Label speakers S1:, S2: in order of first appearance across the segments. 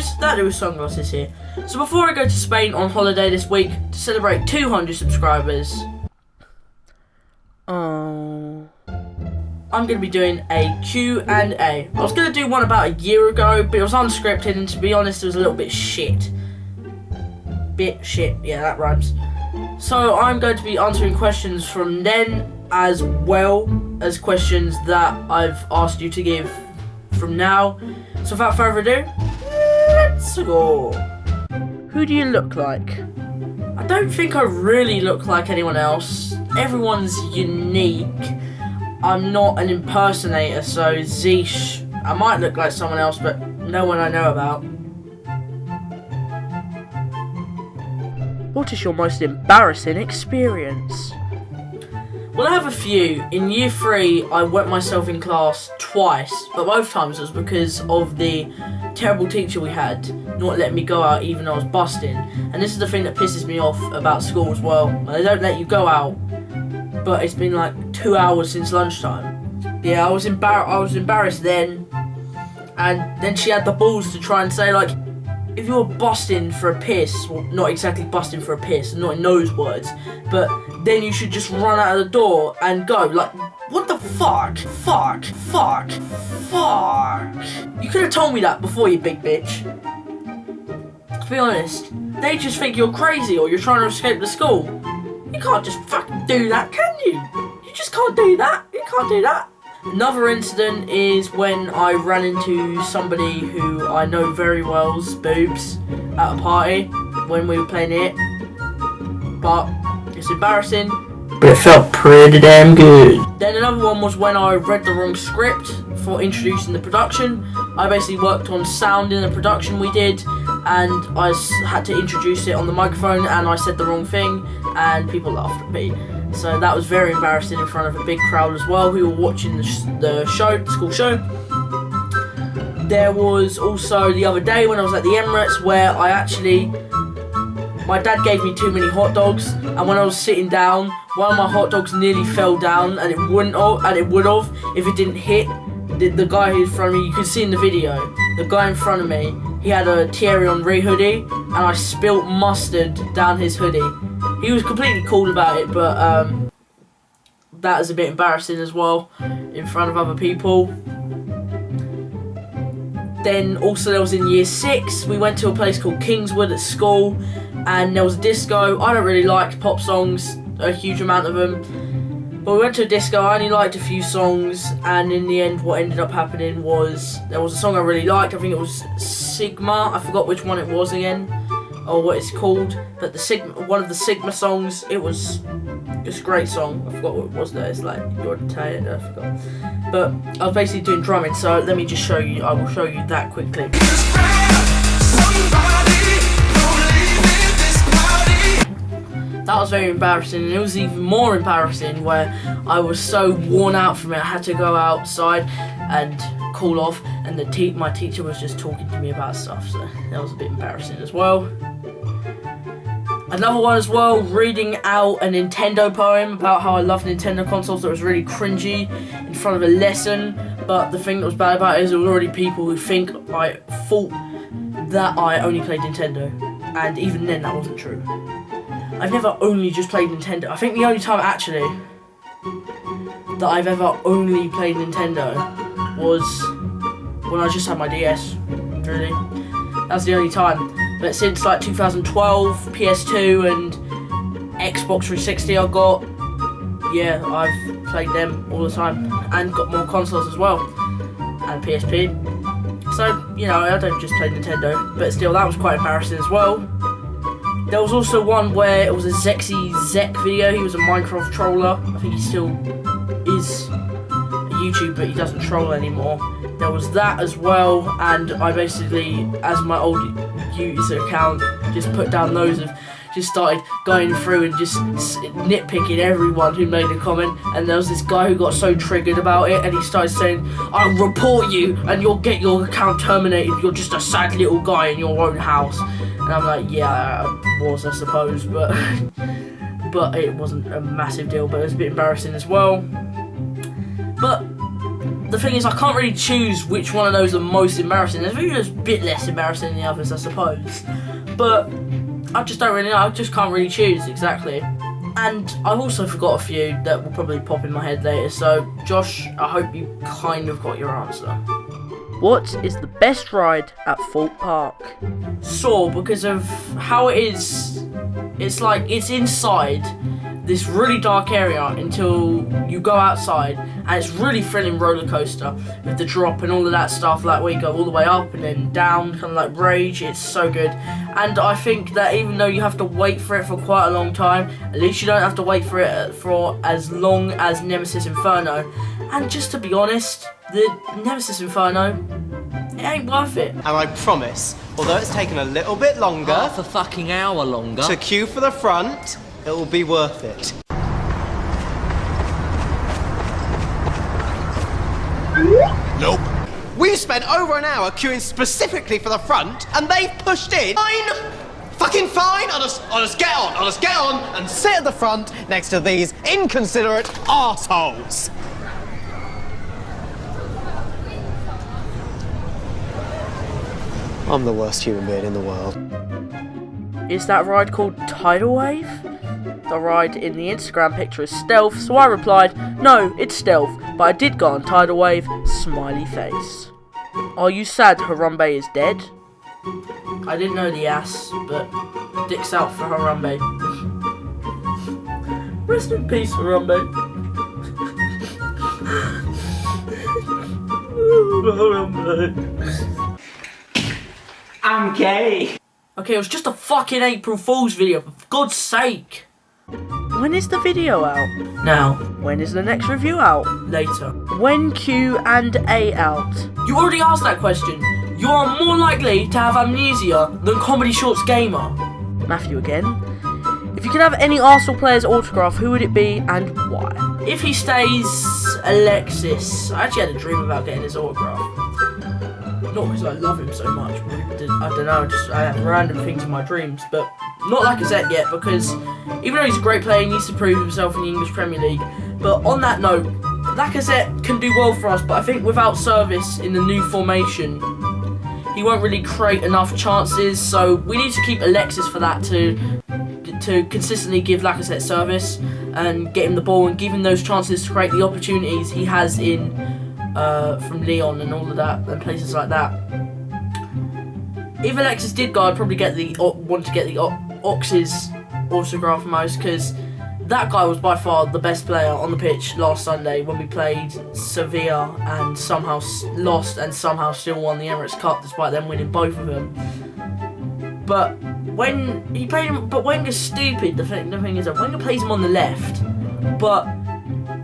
S1: guys, thatdudewiththesunglasses here. So before I go to Spain on holiday this week to celebrate 200 subscribers, I'm going to be doing a Q&A. I was going to do one about a year ago, but it was unscripted, and to be honest, it was a little bit shit. Yeah, that rhymes. So I'm going to be answering questions from then, as well as questions that I've asked you to give from now. So without further ado, let's go. Who do you look like? I don't think I really look like anyone else. Everyone's unique. I'm not an impersonator, so zeesh. I might look like someone else, but no one I know about. What is your most embarrassing experience? Well, I have a few. In year 3, I wet myself in class twice, but both times it was because of the terrible teacher we had not letting me go out even though I was busting. And this is the thing that pisses me off about school as well. They don't let you go out, but it's been like 2 hours since lunchtime. Yeah, I was embarrassed then, and then she had the balls to try and say, like, if you're busting for a piss, well, not exactly busting for a piss, not in those words, but then you should just run out of the door and go. Like, what the fuck? Fuck. You could have told me that before, you big bitch. To be honest, they just think you're crazy or you're trying to escape the school. You can't just fucking do that, can you? You just can't do that. You can't do that. Another incident is when I ran into somebody who I know very well's boobs at a party when we were playing it. But it's embarrassing, but it felt pretty damn good. Then another one was when I read the wrong script for introducing the production. I basically worked on sound in the production we did, and I had to introduce it on the microphone, and I said the wrong thing, and people laughed at me. So that was very embarrassing in front of a big crowd as well who were watching the school show. There was also the other day when I was at the Emirates where my dad gave me too many hot dogs, and when I was sitting down, one of my hot dogs nearly fell down, and it would have if it didn't hit the guy who's in front of me. You can see in the video, the guy in front of me, he had a Thierry Henry hoodie, and I spilt mustard down his hoodie. He was completely cool about it, but that was a bit embarrassing as well in front of other people. Then also there was in year 6, we went to a place called Kingswood at school, and there was a disco. I don't really like pop songs, a huge amount of them, but we went to a disco. I only liked a few songs, and in the end what ended up happening was there was a song I really liked. I think it was Sigma. I forgot which one it was again, or what it's called, but one of the Sigma songs, it's a great song. I forgot what it was though. It's like, you're tired, I forgot. But I was basically doing drumming, so let me just show you. I will show you that quickly. That was very embarrassing, and it was even more embarrassing where I was so worn out from it. I had to go outside and cool off, and my teacher was just talking to me about stuff, so that was a bit embarrassing as well. Another one as well, reading out a Nintendo poem about how I love Nintendo consoles that was really cringy in front of a lesson, but the thing that was bad about it is there were already people who I thought that I only played Nintendo, and even then that wasn't true. I've never only just played Nintendo. I think the only time actually that I've ever only played Nintendo was when I just had my DS, really. That's the only time. But since like 2012, PS2 and Xbox 360 I got, yeah, I've played them all the time, and got more consoles as well, and PSP. So, you know, I don't just play Nintendo, but still, that was quite embarrassing as well. There was also one where it was a Zexy Zek video. He was a Minecraft troller. I think he still is a YouTuber, but he doesn't troll anymore. There was that as well, and I basically, as my old user account, just put down those of, just started going through and just nitpicking everyone who made a comment. And there was this guy who got so triggered about it, and he started saying, "I'll report you and you'll get your account terminated. You're just a sad little guy in your own house." And I'm like, yeah, I was, I suppose, but it wasn't a massive deal, but it was a bit embarrassing as well. But the thing is, I can't really choose which one of those are most embarrassing. There's really just a bit less embarrassing than the others, I suppose. But I just don't really know. I just can't really choose exactly. And I've also forgot a few that will probably pop in my head later. So, Josh, I hope you kind of got your answer.
S2: What is the best ride at Thorpe Park?
S1: Saw, because of how it is. It's like it's inside this really dark area until you go outside, and it's really thrilling roller coaster with the drop and all of that stuff, like where you go all the way up and then down, kind of like Rage. It's so good. And I think that even though you have to wait for it for quite a long time, at least you don't have to wait for it for as long as Nemesis Inferno. And just to be honest, the Nemesis Inferno, it ain't worth it.
S3: And I promise, although it's taken a little bit longer,
S4: half a fucking hour longer,
S3: to queue for the front, it will be worth it.
S5: Nope.
S3: We've spent over an hour queuing specifically for the front, and they've pushed in. Fine! Fucking fine! I'll just get on and sit at the front next to these inconsiderate arseholes. I'm the worst human being in the world.
S2: Is that ride called Tidal Wave? The ride in the Instagram picture is stealth, so I replied, no, it's stealth, but I did go on Tidal Wave, smiley face. Are you sad Harambe is dead?
S1: I didn't know the ass, but dicks out for Harambe. Rest in peace, Harambe. Harambe.
S6: I'm gay.
S1: Okay, it was just a fucking April Fool's video, for God's sake.
S2: When is the video out?
S1: Now.
S2: When is the next review out?
S1: Later.
S2: When Q and A out?
S1: You already asked that question. You are more likely to have amnesia than Comedy Shorts Gamer.
S2: Matthew again. If you could have any Arsenal player's autograph, who would it be and why?
S1: If he stays Alexis, I actually had a dream about getting his autograph. Not because I love him so much, I don't know, I have random things in my dreams, but not Lacazette yet, because even though he's a great player, he needs to prove himself in the English Premier League. But on that note, Lacazette can do well for us, but I think without service in the new formation, he won't really create enough chances, so we need to keep Alexis for that to consistently give Lacazette service and get him the ball and give him those chances to create the opportunities he has in from Lyon and all of that and places like that. If Alexis did go, I'd probably want to get the Ox's autograph most, because that guy was by far the best player on the pitch last Sunday when we played Sevilla and somehow lost and somehow still won the Emirates Cup despite them winning both of them. But when he played him, but Wenger's stupid. The thing is that Wenger plays him on the left, but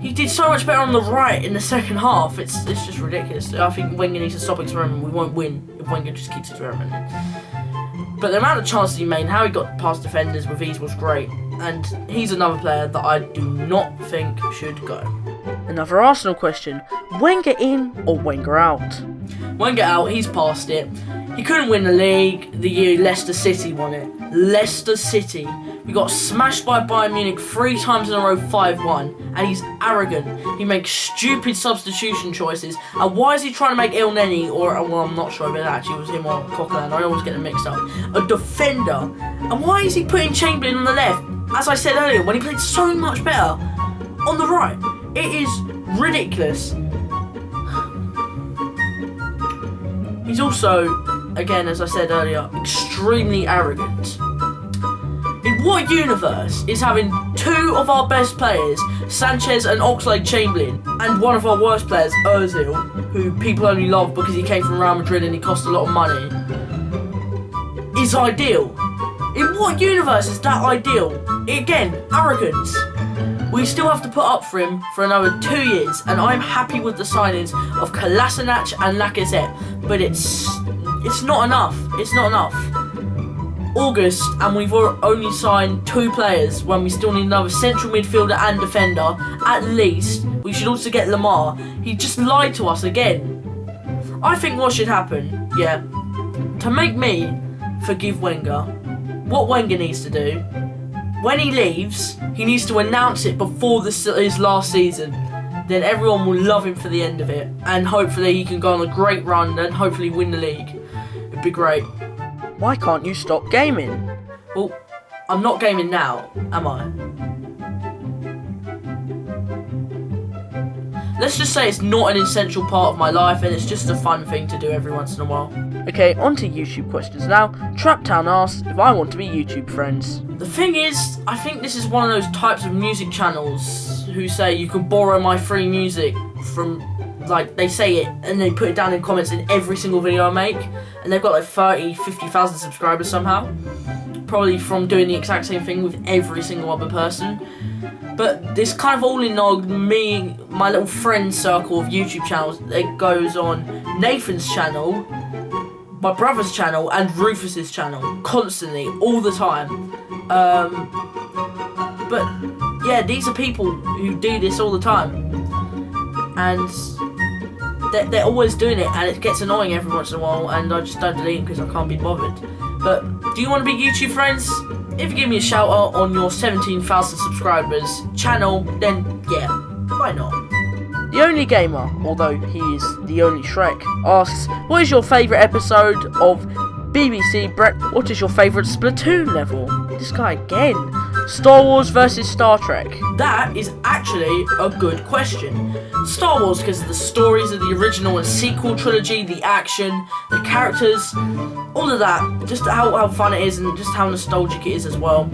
S1: he did so much better on the right in the second half. It's just ridiculous. I think Wenger needs to stop experimenting. We won't win if Wenger just keeps experimenting. But the amount of chances he made and how he got past defenders with ease was great. And he's another player that I do not think should go.
S2: Another Arsenal question. Wenger in or Wenger out?
S1: Wenger out, he's past it. He couldn't win the league the year Leicester City won it. Leicester City. We got smashed by Bayern Munich 3 times in a row, 5-1. And he's arrogant. He makes stupid substitution choices. And why is he trying to make El Neni, or, well, I'm not sure if it actually was him or Coquelin. I always get them mixed up. A defender. And why is he putting Chamberlain on the left? As I said earlier, when he played so much better on the right. It is ridiculous. He's also, again, as I said earlier, extremely arrogant. In what universe is having 2 of our best players, Sanchez and Oxlade-Chamberlain, and one of our worst players, Ozil, who people only love because he came from Real Madrid and he cost a lot of money, is ideal? In what universe is that ideal? Again, arrogance. We still have to put up for him for another 2 years, and I'm happy with the signings of Kolasinac and Lacazette, but it's not enough. It's not enough. August, and we've only signed 2 players when we still need another central midfielder and defender. At least, we should also get Lamar. He just lied to us again. I think what should happen, yeah, to make me forgive Wenger, what Wenger needs to do, when he leaves, he needs to announce it before his last season. then everyone will love him for the end of it, and hopefully he can go on a great run and hopefully win the league. It'd be great.
S2: Why can't you stop gaming?
S1: Well, I'm not gaming now, am I? Let's just say it's not an essential part of my life and it's just a fun thing to do every once in a while.
S2: Okay, on to YouTube questions now. Traptown asks if I want to be YouTube friends.
S1: The thing is, I think this is one of those types of music channels who say you can borrow my free music from, like, they say it and they put it down in comments in every single video I make, and they've got like 30, 50,000 subscribers somehow. Probably from doing the exact same thing with every single other person. But this kind of all in all, my little friend circle of YouTube channels, it goes on Nathan's channel, my brother's channel, and Rufus's channel, constantly, all the time. But yeah, these are people who do this all the time, and they're always doing it, and it gets annoying every once in a while, and I just don't delete them because I can't be bothered. But do you want to be YouTube friends? If you give me a shout out on your 17,000 subscribers channel, then yeah, why not?
S2: The Only Gamer, although he is the only Shrek, asks, what is your favourite episode of BBC What is your favourite Splatoon level? This guy again. Star Wars versus Star Trek.
S1: That is actually a good question. Star Wars because of the stories of the original and sequel trilogy, the action, the characters, all of that. Just how fun it is and just how nostalgic it is as well.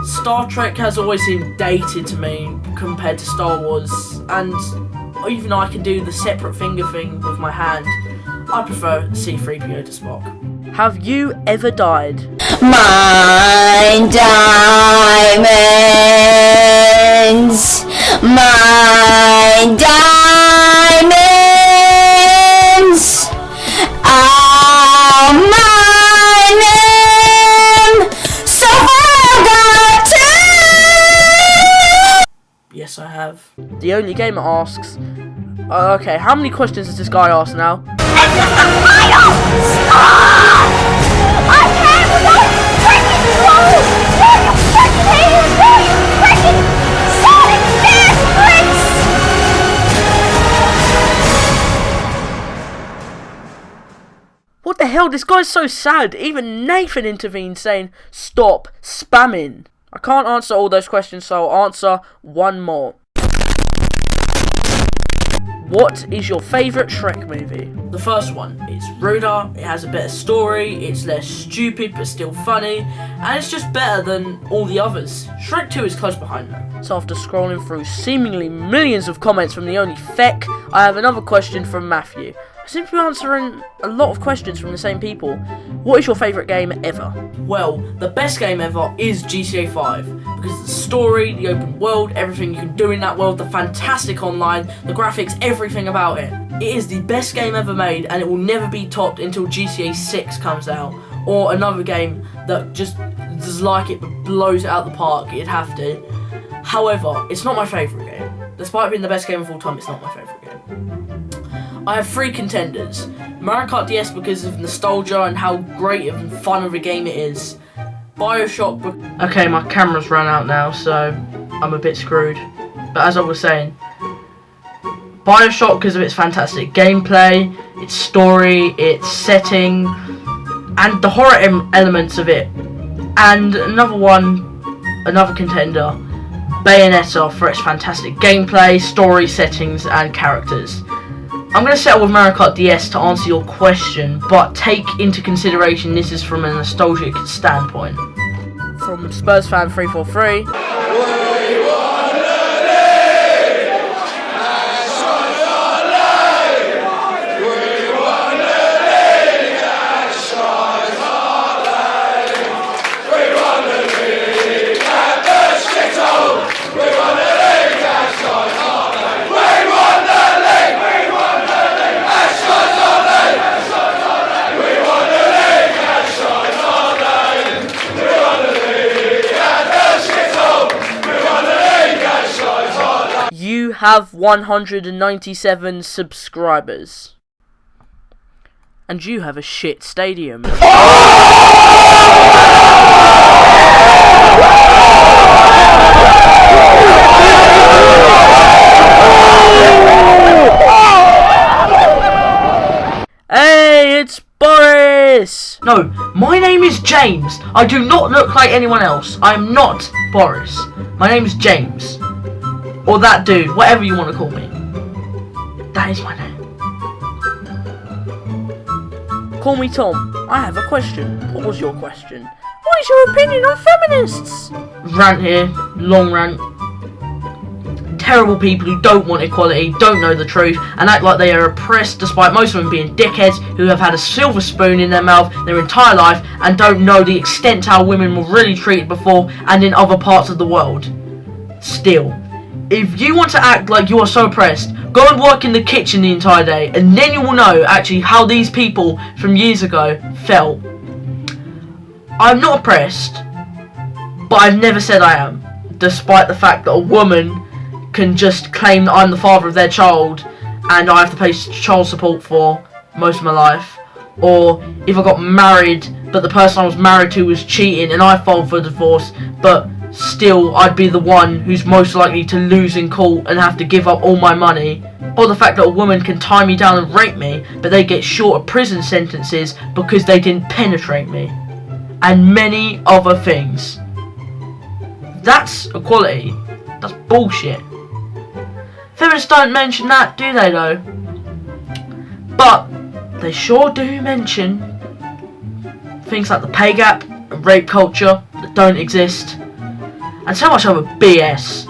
S1: Star Trek has always seemed dated to me compared to Star Wars, and even though I can do the separate finger thing with my hand, I prefer C-3PO to Spock.
S2: Have you ever died?
S7: My diamonds, my diamonds, I'll mine them, so I got to.
S1: Yes, I have.
S2: The Only Gamer asks, okay, how many questions does this guy ask now? What the hell? This guy's so sad. Even Nathan intervened saying, stop spamming. I can't answer all those questions, so I'll answer one more. What is your favourite Shrek movie?
S1: The first one. It's ruder, it has a better story, it's less stupid but still funny, and it's just better than all the others. Shrek 2 is close behind though.
S2: So after scrolling through seemingly millions of comments from the only Feck, I have another question from Matthew. I seem to be answering a lot of questions from the same people. What is your favourite game ever?
S1: Well, the best game ever is GTA 5, because the story, the open world, everything you can do in that world, the fantastic online, the graphics, everything about it. It is the best game ever made, and it will never be topped until GTA 6 comes out, or another game that just does like it but blows it out the park. It'd have to. However, it's not my favourite game. Despite being the best game of all time, it's not my favourite game. I have three contenders. Mario Kart DS because of nostalgia and how great and fun of a game it is. Bioshock. Okay, my camera's run out now, so I'm a bit screwed. But as I was saying, Bioshock because of its fantastic gameplay, its story, its setting, and the horror elements of it. And another contender, Bayonetta for its fantastic gameplay, story, settings, and characters. I'm going to settle with Mario Kart DS to answer your question, but take into consideration this is from a nostalgic standpoint.
S2: From Spurs fan 343. You have 197 subscribers. And you have a shit stadium. Hey, it's Boris!
S1: No, my name is James. I do not look like anyone else. I am not Boris. My name is James. Or that dude, whatever you want to call me. That is my name.
S2: Call me Tom. I have a question. What was your question? What is your opinion on feminists?
S1: Rant here, long rant. Terrible people who don't want equality, don't know the truth, and act like they are oppressed despite most of them being dickheads who have had a silver spoon in their mouth their entire life and don't know the extent to how women were really treated before and in other parts of the world. Still, if you want to act like you are so oppressed, go and work in the kitchen the entire day, and then you will know actually how these people from years ago felt. I'm not oppressed, but I've never said I am, despite the fact that a woman can just claim that I'm the father of their child and I have to pay child support for most of my life. Or if I got married but the person I was married to was cheating and I filed for divorce, but still I'd be the one who's most likely to lose in court and have to give up all my money. Or the fact that a woman can tie me down and rape me but they get shorter prison sentences because they didn't penetrate me. And many other things. That's equality. That's bullshit. Feminists don't mention that, do they though? But they sure do mention things like the pay gap and rape culture that don't exist, and so much other BS.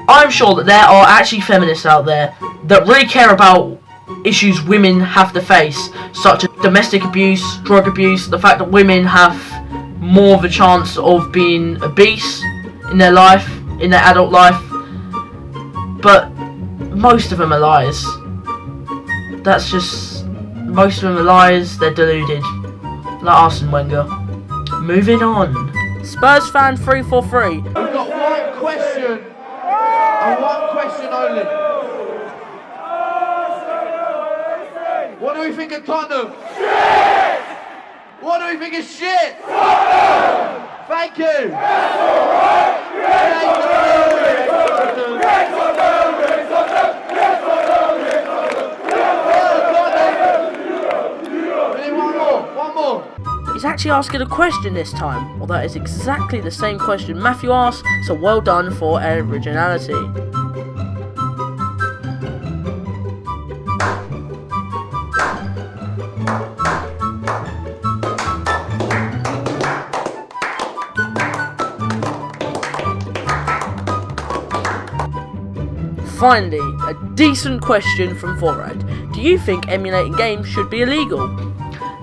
S1: I'm sure that there are actually feminists out there that really care about issues women have to face, such as domestic abuse, drug abuse, the fact that women have more of a chance of being obese in their life, in their adult life. But most of them are lies. Most of them are lies, they're deluded. Like Arsene Wenger. Moving on.
S2: Spurs fan 343.
S8: We've got one question, and one question only. What do we think of Tottenham? Shit! What do we think of shit? Tottenham! Thank you! That's alright! One more.
S2: He's actually asking a question this time. Well, that is exactly the same question Matthew asked, so well done for originality. Finally, a decent question from Vorad. Do you think emulating games should be illegal?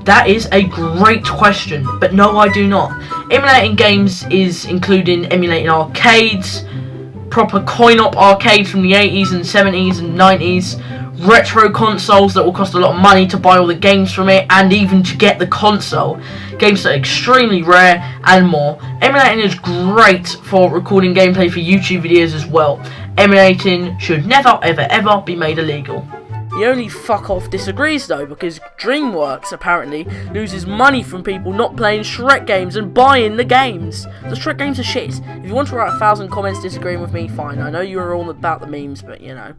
S1: That is a great question, but no, I do not. Emulating games is including emulating arcades, proper coin-op arcades from the 80s and 70s and 90s, retro consoles that will cost a lot of money to buy all the games from it, and even to get the console. Games that are extremely rare, and more. Emulating is great for recording gameplay for YouTube videos as well. Emulating should never, ever, ever be made illegal.
S2: The only fuck off disagrees though, because DreamWorks apparently loses money from people not playing Shrek games and buying the games. The Shrek games are shit. If you want to write 1,000 comments disagreeing with me, fine. I know you're all about the memes, but you know.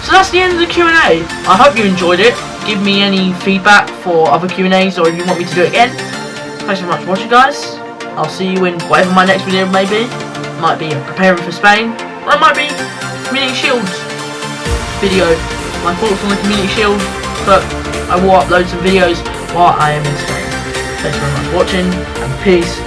S1: So that's the end of the Q&A. I hope you enjoyed it. Give me any feedback for other Q&As, or if you want me to do it again. Thanks so much for watching, guys. I'll see you in whatever my next video may be. It might be preparing for Spain, or it might be Community Shield video. My thoughts on the Community Shield, but I will upload some videos while I am in Spain. Thanks very much for watching, and peace.